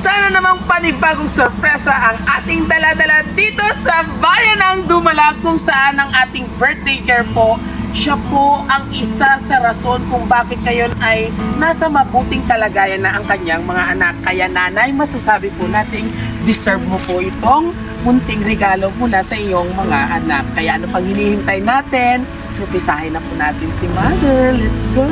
Sana namang panibagong sorpresa ang ating dala-dala dito sa bayan ng Dumalag kung saan ang ating birthday girl po. Siya po ang isa sa rason kung bakit ngayon ay nasa mabuting kalagayan na ang kanyang mga anak. Kaya nanay, masasabi po nating deserve mo po itong munting regalo mula sa iyong mga anak. Kaya ano pang hinihintay natin? So, pisahin na po natin si Mother. Let's go!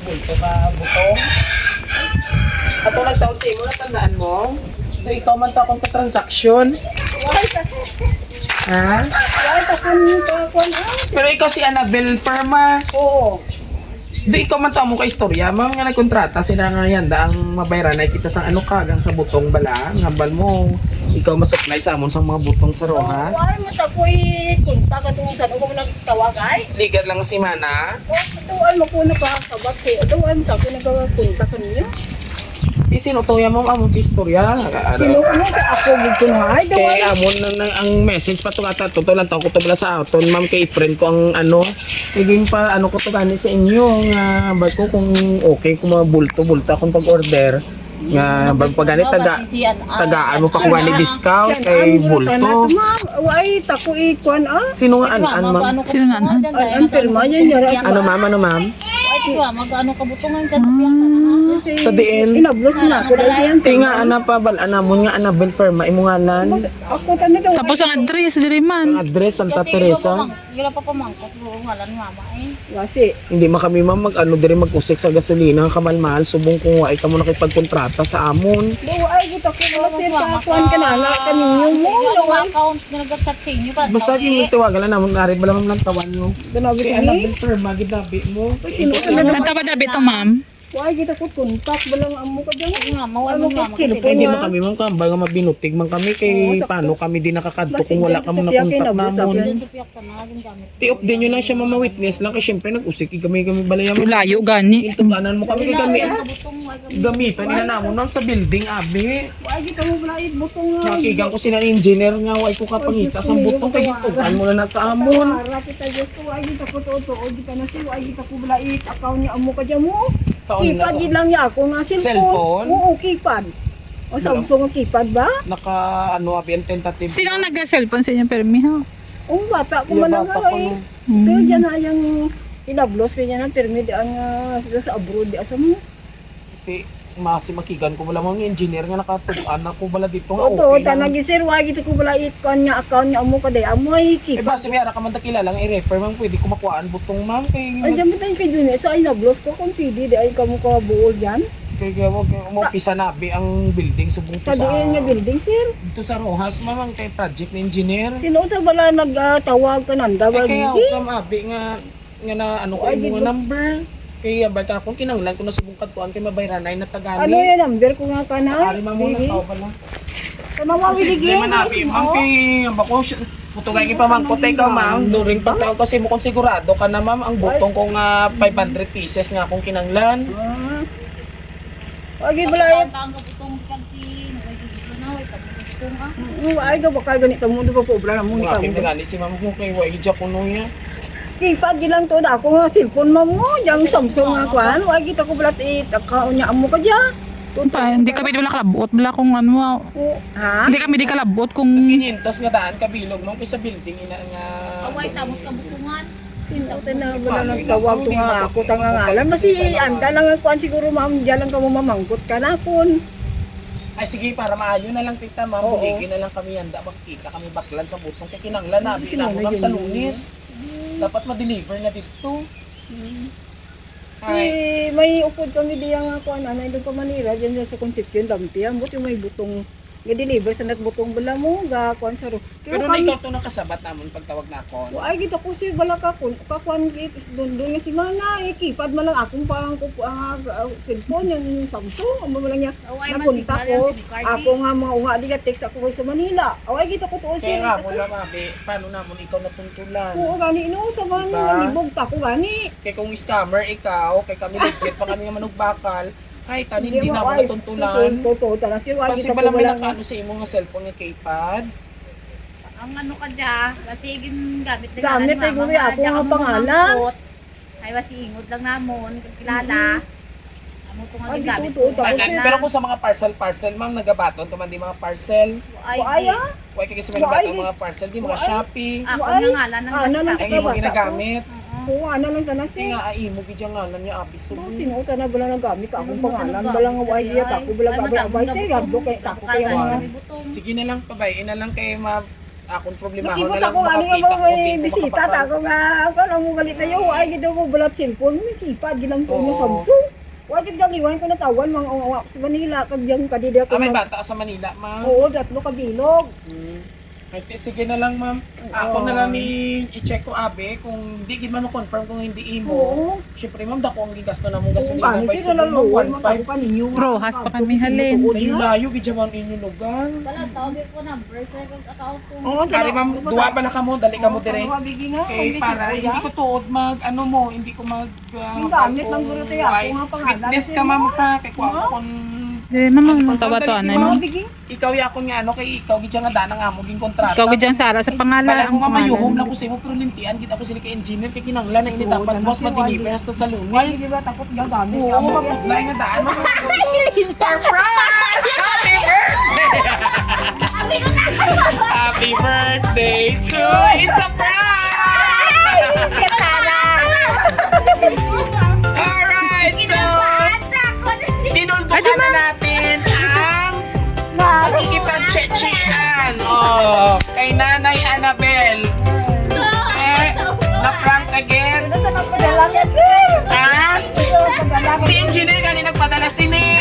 Ito ba, butong? Ato nagtawag sa imo, natandaan mo? So, ikaw man to akong transaction. Ha? Pero ikaw si Annabel Firma. Oo. Do ikaw man to mo ka istorya. Mga nga nagkontrata sila nga yan ang mabayaran na kita sa ano kagang sa butong bala. Ngabal mo. Ikaw masupply sa amon sa mga butong sa Rojas. Wala mo ta ko'y kunta ka tungkol saan ako nagtawag ay. Ligar lang si Mana. Tuwal mo po nakakabat eh. Tuwal mo ta ko'y nagkakunta ka niyo. Isinutuya mo amon ti istorya. Sino ko sa ako gito na ay. Kay amon na ang message pa to ata totoo lang taw ko to bala sa aton ma'am kay friend ko ang ano higing pa ano ko to gani sa inyo nga bag ko kung okay kung mga bulto akong pag-order nga bag pag gani tagaan mo pa kung gani discount kay bulto. Ay tako ikuan ah. Sino nga ma'am? Sino na an? Ang pirma niya niya. Ano ma'am? Ay, siya, mag-ano kabutungan ka tapiang ka na. Sa diin. Inablos na ako dahil yan. Tinga ana pa bal anamon nga Annabel Firma imo ngalan. Ako talaga. Tapos ang address, diri man. Ang address Santa Teresa. Gila pa pamangkot mo, ngalan mama eh. Kasi Hindi man kami ma'am mag-ano diri mag-usik sa gasolina kamalmahal subong kung wa ikaw mo nakipagkontrata sa amon. do ay gito ko kasi pakuan ka na na kaninyo mo. Yung account na nag-chat sa inyo pa. Basta yung tiwagan lang namon ari bala man lang tawan mo. Danabi Kay ni. Annabel Firma gidabi mo. Nanta pa dabi to, ma'am? Why kita ko kontak balang amo ka diyan. Nga, mawala Ano mama ka, kasi. Hindi man kami ma'am kambal nga mabinutig man kami kay paano kami di nakakadto kung wala ka mo na kontak namon. Supiyak ka na, gamit. Tiop din yun lang siya mama witness lang kay syempre nag-usik kami balaya mo. Layo gani. Intubanan mo kami kay kami. Kabutong, Gamitan nila namon ma'am sa building abi. Why kita mo balait butong nga. Nakigang ko sina engineer nga wa ko kapangita sa butong kay gitugan mo na sa amon. Para kita just ko ay kita ko to di ka na si ay kita ko balait account niya amo ka diyan mo. Sa online Kipad din lang niya ako nga Cellphone? Oo, kipad. O Samsung ang kipad ba? naka ano abi ang tentative. Sino ang nag-cellphone sa inyo, Permi, ha? Oo, bata ko Iya man bata nga ko eh. no. Pero diyan na yung inablos kanya ng permit di ang sila sa abroad di asa mo. Ti masi makigan ko wala mo engineer nga nakatuban ako bala dito nga Oo, okay. tanang sir, why gito ko balait kon nga account niya amo ka day. Amo ay Eh kipad. base may ara ka man ta kilala nga i-refer man pwede ko makuhaan butong ma'am kay Ay, diyan mo tayo kay Junior. Sa inablos ko kung pwede di ay kamo ka buol diyan. kay mo pisa nabi ang building subong Sa diin nga building sir. dito sa Rojas ma'am ang kay project na engineer. Sino ta bala nagtawag ka nanda ba? Kaya ako kam abi nga na ano kay mo nga number. Kaya ba ka kung kinanglan ko na subong kadtuan kay mabayranay na tagani. Ano yan number ko nga kana? Ari man mo na tao pala. Mawawiligin. Man abi ma'am kay bako putugay ki pa ma'am potay ka ma'am during pagtaw kasi mo kung sigurado ka na ma'am ang butong ko nga 500 pieces nga kung kinanglan. Wagi balait. Ang kabutong pag si na, way kabutong ah. Ay daw bakal ganito mo do pa pobra mo ni Mga ka. pinagani si ma'am ko kay wa hijab kuno niya. Kipad lang to da ako nga cellphone mo yang Samsung nga kwan. Wagi kita ko balat account niya amo ka diya. Pa, hindi kami di wala kalabot, bala kung ano, Ha? hindi kami di kalabot kung 500 nga daan kabilog mong sa building ina nga. away tamot kabutungan. Sino na wala nang tawag to nga ako tanga ngalan. Masi anda lang ang kwan siguro ma'am diyan lang ka mo mamangkot ka na kun. Ay sige para maayo na lang tita ma'am. Oo. Buligin na lang kami handa makita kami baklan sa butong kay kinanglan na ma'am sa Lunes. Dapat ma-deliver na dito. Si may upod kami diya nga kwan ana doon pa Manila diyan sa Concepcion Lampiang but yung may butong nga deliver sa nat butong bala mo ga kwan sa ro. Pero na ikaw to nakasabat namon pagtawag na ako. Ay gito ko si bala ka kun kwan git is doon nga si mana kipad man lang akong parang ko cellphone yung Samsung amo lang niya Away napunta ko ako nga mga unga di ka text ako sa Manila. Ay gito ko tuon Kaya nga siya. mo na mabi, paano namon ikaw napuntulan? Oo gani no sa man Diba? libog ta ko gani. Kay kung scammer ikaw, kay kami legit pa kami nga manugbakal. Ay, tanin di na mo natuntunan. Totoo tanas si wagi Kasi ta ko bala may bala. nakaano sa imo nga cellphone nga keypad. Ang ano ka dya, kasi gamit na Gamit ay guri ako nga pangalan. Ay wasi ingod lang namon, kilala. Amo to nga Ay, gigamit totoo, ko. tapos Pero kung sa mga parcel, ma'am, nagabaton ka man di mga parcel. Ay, Huwag kayo sa mga baton mga parcel, di mga Shopee. ako Ay, nga ngalan ng ano lang basta. Ang imo ginagamit. Oo, ano lang tanas Kasi nga, ay, mo gidya ngalan niya, abis. So, Sinuta na bala ng gamit akong pangalan, bala nga wala diya ako bala abay sir, gabdo kay kako kay mga. sige na lang, pabay. Ina lang kay akong problema. Nakibot ako ano nga may bisita ta ako nga ano mo galit tayo, ay gid mo balat cellphone, may kipad gilang ko mo Oo. Samsung. Wa gid galiwan ko na tawan mga uwa sa Manila kag yang kadida ko. May bata ka sa Manila, ma'am. Oo, datlo ka bilog. Ay, sige na lang, ma'am. Ako na lang i-check ko, abe, kung di gid man mo confirm kung hindi imo. Oo. Siyempre, ma'am, dako ang gigasto na mong gasolina Kani by sila sa laluwal 1.5. matago pa ninyo. Rojas pa kami halin. Layo-layo, gid man inyo lugar. Wala, tawagin ko number, sir, kag account ko. Oo, Kari, ma'am, duwa ba na ka mo? Dali ka mo dire. Bigi nga. Okay, para hindi ko tuod ano mo, hindi ko mag Ang gamit ng guro tayo, ako nga pangalan. Fitness ka, ma'am, ha? Kay kuha ko kung Mama, mong tawa to, anay mo. Bigi. ikaw yakon nga ano kay ikaw gid nga danang amo ging kontrata. Ikaw gid Sara sa pangalan. Pala ko nga ang mayuhom pangalan. lang ko sa imo pero lintian gid ako sila kay engineer kay kinanglan na ini Oo, dapat dala boss siya, ma-deliver wagi. hasta sa Wagi Lunes. di ba takot gagamit Oo, ka mo. mapag-fly nga daan mo. Surprise! Happy birthday! Happy birthday to it's a prank! Alright, so tinultukan na natin ang pagkikipag-chechian kay Nanay Annabel. Na-prank again. Si engineer gani nagpadala sini.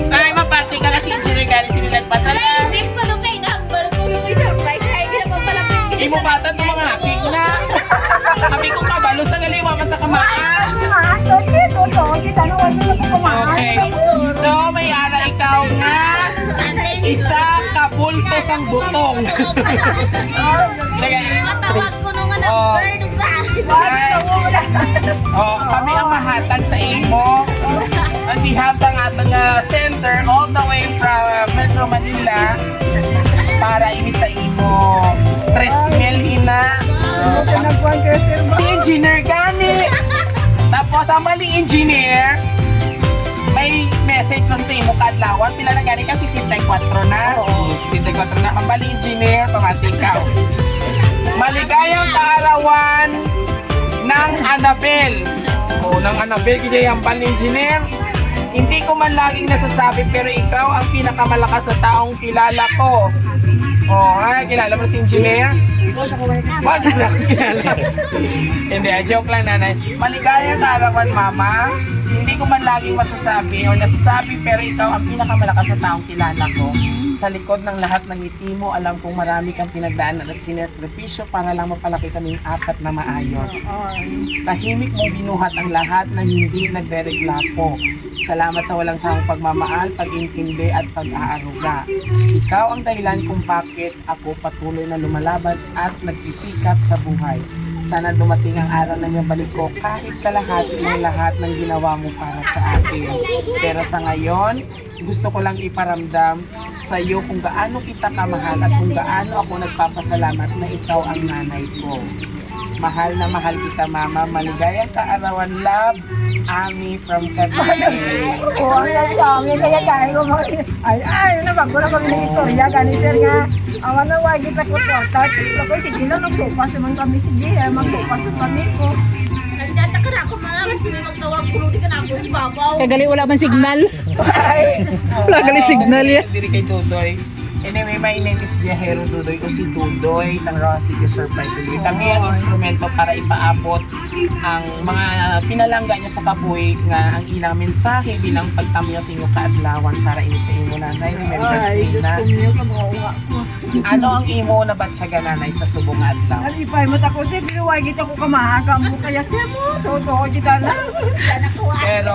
Ay, mapati ka kasi engineer gani sini nagpadala. Isip ko nung may number ko nung may surprise, kaya hindi naman pala pinigil. Imo bata to mga hapik na. Kami ko kabalo sa galiwa sa kamaan. Okay. So, may ara ikaw nga isa kabultos ang butong. Matawag ko nung number nung Kami ang mahatag sa imo. On behalf sa atong center all the way from Metro Manila para ini sa imo. 3,000 ina. Si engineer gani. Tapos ang maling engineer may message pa sa imo kadlawan pila na gani kasi 64 na. 64 na ang maling engineer pamati ka. Maligayang kaarawan ng Annabel. Ng Annabel kaya yung maling engineer. Hindi ko man laging nasasabi pero ikaw ang pinakamalakas na taong kilala ko. Kilala mo si engineer? Wag na kilala. Hindi, joke lang nanay. Maligayang kaarawan mama. Hindi ko man laging masasabi o nasasabi pero ikaw ang pinakamalakas na taong kilala ko. Sa likod ng lahat ng ngiti mo, alam kong marami kang pinagdaanan at sinekripisyo para lang mapalaki kaming apat na maayos. Tahimik mong binuhat ang lahat ng hindi nagre-reglapo. Salamat sa walang sawang pagmamahal, pag-intindi at pag-aaruga. Ikaw ang dahilan kung bakit ako patuloy na lumalaban at nagsisikap sa buhay. Sana dumating ang araw na niyang balik ko kahit kalahati ng lahat ng ginawa mo para sa akin. Pero sa ngayon, gusto ko lang iparamdam sa iyo kung gaano kita kamahal at kung gaano ako nagpapasalamat na ikaw ang nanay ko. Mahal na mahal kita mama, maligayang kaarawan, love, Ami from Cavite. Nabagula kami ng istorya, gani sir nga. Awan na wagi pa ko to. Tapos sige na nagsupas naman kami sige, magsupas kami ko. Nandiyan ka na ako malaman sila magtawag ko, di ka na ako si Babaw. Kagali wala man signal. Wala gali signal yan. Diri kay Dudoy. Anyway, my name is Viajero Dudoy o si Dudoy, San Roque City Surprise. Kami ang instrumento para ipaabot ang mga pinalangga niyo sa kapoy nga ang ilang mensahe bilang pagtamyo sa inyo kaadlawan para ini sa imo nanay. Remembrance Ay, Day Diyos na. ko niyo, kabawa ko. Ano ang imo na batsyaga nanay sa subong nga adlaw? Alipay mo tako sir, pero wagi ko kamahaka mo kaya sir mo. Toto kita na. Pero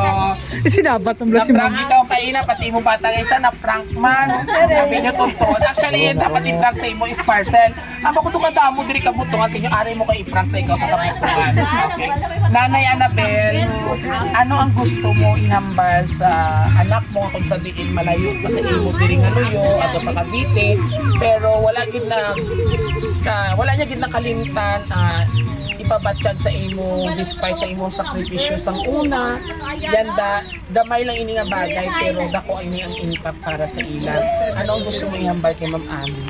Sinabat ang blas si na-prank mama. ikaw kaina, pati mo bata isa na-prank man. Sabi niyo totoo. Actually, dapat i-prank sa imo is parcel. Amo ko to kadamo diri ka butungan sa inyo, ari mo ka i-prank na ikaw sa kabutuan. Okay. Nanay Annabel, ano ang gusto mo ihambal sa anak mo kung sa diin malayo pa sa imo diri nga luyo ato sa Cavite, pero wala gid na wala niya gid nakalimtan nagpabatsyag sa imo despite sa imong sakripisyo sang una. Yanda, gamay lang ini nga bagay pero dako ini ang impact para sa ila. Ano ang gusto mo ihambal kay Ma'am Ami?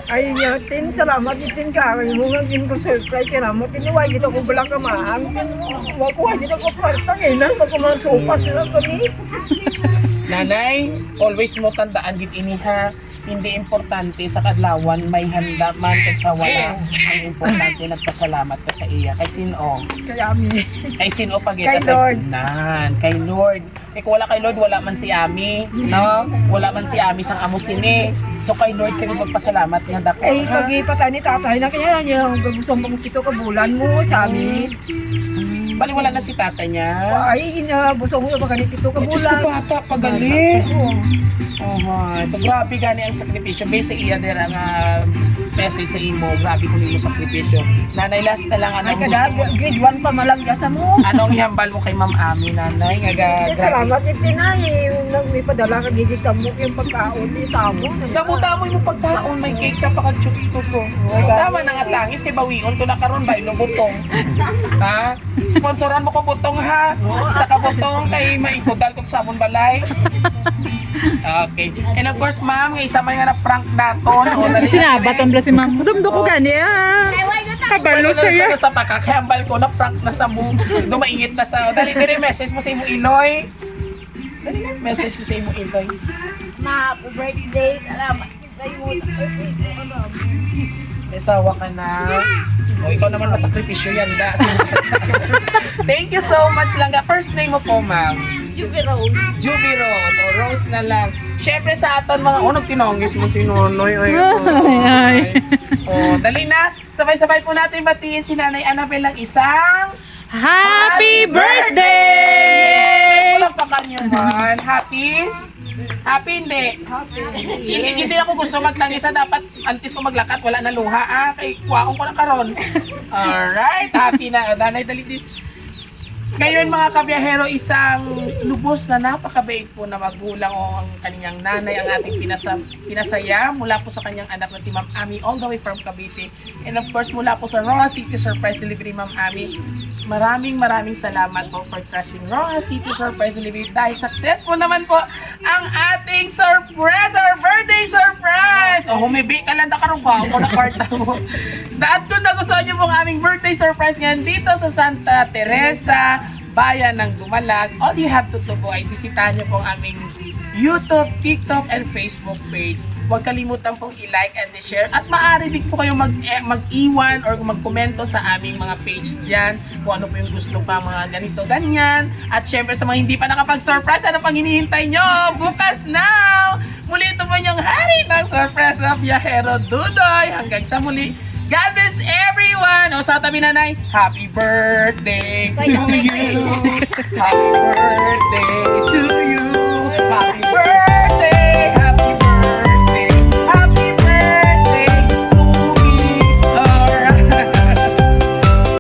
Ay, yatin, salamat itin ka. Ay, mo nga ko surprise. Salamat itin, wala dito ko balang kamaan. Wala dito ko kwarta ngayon na. Pag kumasupas na kami. Nanay, always mo tandaan gid ini ha. Hindi importante sa kadlawan may handa man kay sa wala. Ang importante nagpasalamat ka sa iya. Kay sino? Kaya mi. Kay sino pag Kay sa Lord. nan? Kay Lord. Eh kung wala kay Lord, wala man si Ami, no? Wala man si Ami sang amo sini. So kay Lord kami magpasalamat nga dako. Ay, ha? pag-ipatay ni tatay na kaya niya, gusto mo pito ka bulan mo, sabi. Bali wala na si tata niya. Ay, inabuso mo ba ganit pito ka Ay, Diyos ko, bulan. bata, pagaling. Oo. So grabe gani ang sakripisyo. Base sa iya din ang message sa imo. Grabe ko nimo sakripisyo. Nanay, last na lang Ay, anong gusto kada, mo? grade 1 pa malagya sa mo. Anong ihambal mo kay Ma'am Ami, nanay? Nga grabe. Salamat itin ay, may padala ka gigit ka mo yung pagkaon ni Tamo. Nabuta mo yung pagkaon, may cake ka pa ka-chooks to ko. Tama na nga tangis, kay bawion ko na karon ba ilo butong. Ha? Sponsoran mo ko butong ha. Isa ka butong kay maikudal ko sa amon balay. Okay. And of course, ma'am, isa may nga na prank daton. O, dali. Sinabat ang si ma'am. Dumdo ko gani ah. Kabalo siya. Sa pakakahambal ko na prank na sa mo. Dumaingit na sa. Dali, message mo sa imo Iloy. Dali, message mo sa imo Iloy. Ma, happy birthday. Salamat kayo mo. May sawa ka na. O, ikaw naman masakripisyo yan, da. Thank you so much lang. First name mo po, ma'am. Juby Rose. Juby Rose. O, Rose na lang. Siyempre sa aton mga, nagtinanggis mo si Nonoy. Ay. O, dali na. Sabay-sabay po natin batiin si Nanay Annabel ng isang Happy birthday! Wala pa kanyo man. Happy? Happy hindi. Hindi ako gusto magtangisa. Dapat antes ko maglakat. Wala na luha. Kay kuwaong ko na karon. Alright. Happy na. Nanay, dali din. Ngayon mga kabiyahero, isang lubos na napakabait po na magulang o ang kanyang nanay ang ating pinasaya mula po sa kanyang anak na si Ma'am Ami all the way from Cavite. And of course mula po sa Roa City Surprise Delivery, Ma'am Ami. Maraming salamat po for trusting Roa City Surprise Delivery dahil successful naman po ang ating surprise, our birthday surprise! O humibi ka lang na karubaw ko na kwarta mo. Dahil kung nagustuhan niyo po ang aming birthday surprise ngayon dito sa Santa Teresa, Bayan ng Dumalag, all you have to do po ay bisitahan niyo po ang aming YouTube, TikTok, and Facebook page. Huwag kalimutan pong i-like and i-share at maaari din po kayo mag-iwan or mag-komento sa aming mga page diyan kung ano po yung gusto pa, mga ganito, ganyan. At syempre sa mga hindi pa nakapag-surprise, ano pang hinihintay nyo? Bukas now! Muli ito po yung hari ng surprise of Yahero Dudoy. Hanggang sa muli, God bless everyone! O sa tabi nanay, happy birthday to you! Happy birthday to you! Happy birthday!